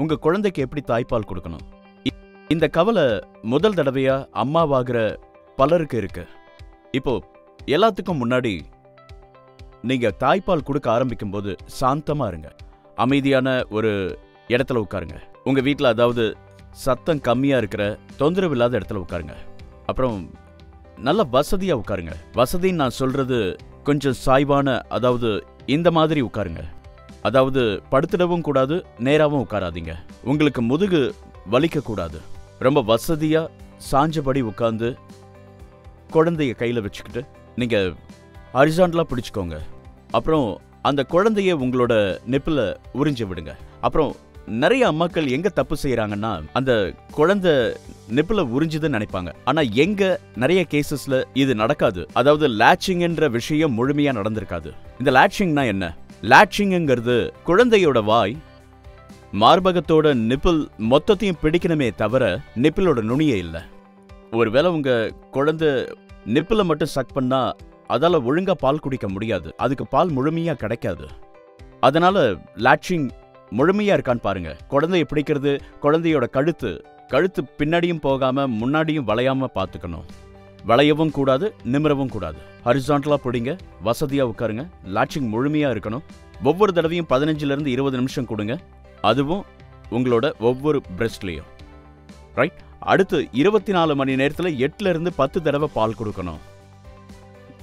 உங்க குழந்தைக்கு எப்படி தாய்ப்பால் கொடுக்கணும். இந்த கவலை முதல் தடவையா அம்மாவாகிற பலருக்கு இருக்கு. இப்போ எல்லாத்துக்கும் முன்னாடி நீங்க தாய்ப்பால் கொடுக்க ஆரம்பிக்கும் போது சாந்தமா இருங்க. அமைதியான ஒரு இடத்துல உட்காருங்க. உங்க வீட்டில் அதாவது சத்தம் கம்மியா இருக்கிற தொந்தரவு இல்லாத இடத்துல உட்காருங்க. அப்புறம் நல்ல வசதியா உட்காருங்க. வசதின்னு நான் சொல்றது கொஞ்சம் சாய்வான, அதாவது இந்த மாதிரி உட்காருங்க. அதாவது படுத்துடவும் கூடாது, நேராவும் உட்காராதீங்க. உங்களுக்கு முதுகு வலிக்க கூடாது. ரொம்ப வசதியா சாஞ்சபடி உட்கார்ந்து குழந்தைய கையில வச்சுக்கிட்டு நீங்க ஹரிசாண்டலா பிடிச்சுக்கோங்க. அப்புறம் அந்த குழந்தைய உங்களோட நெப்பில உறிஞ்சு விடுங்க. அப்புறம் நிறைய அம்மாக்கள் எங்க தப்பு செய்யறாங்கன்னா, அந்த குழந்தை நெப்பில உறிஞ்சுதுன்னு நினைப்பாங்க. ஆனா எங்க நிறைய கேசஸ்ல இது நடக்காது. அதாவது லேட்சிங்ன்ற விஷயம் முழுமையா நடந்திருக்காது. இந்த லேட்சிங்னா என்ன? லேட்சிங்கிறது குழந்தையோட வாய் மார்பகத்தோட நிப்பிள் மொத்தத்தையும் பிடிக்கணுமே தவிர நிப்பிளோட நுனியே இல்ல. ஒருவேளை உங்க குழந்தை நிப்பிள மட்டும் சக் பண்ணா அதால ஒழுங்கா பால் குடிக்க முடியாது. அதுக்கு பால் முழுமையா கிடைக்காது. அதனால லேட்சிங் முழுமையா இருக்கான்னு பாருங்க. குழந்தைய பிடிக்கிறது, குழந்தையோட கழுத்து பின்னாடியும் போகாம முன்னாடியும் வளையாம பார்த்துக்கணும். வளையவும் கூடாது, நிமிரவும் கூடாது. ஹரிசாண்டலா பிடிங்க, வசதியா உட்காருங்க. லேட்சிங் முழுமையா இருக்கணும். ஒவ்வொரு தடவையும் 15 to 20 நிமிஷம் கொடுங்க. அதுவும் உங்களோட ஒவ்வொரு பிரெஸ்ட்லயும். ரைட். அடுத்து 24 மணி நேரத்தில் 8 to 10 தடவை பால் கொடுக்கணும்.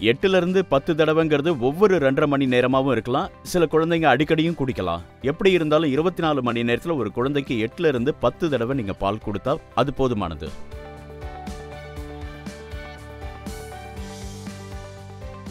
8 to 10 தடவைங்கிறது ஒவ்வொரு 2.5 மணி நேரமாகவும் இருக்கலாம். சில குழந்தைங்க அடிக்கடியும் குடிக்கலாம். எப்படி இருந்தாலும் 24 மணி நேரத்தில் ஒரு குழந்தைக்கு 8 to 10 தடவை நீங்க பால் கொடுத்தா அது போதுமானது.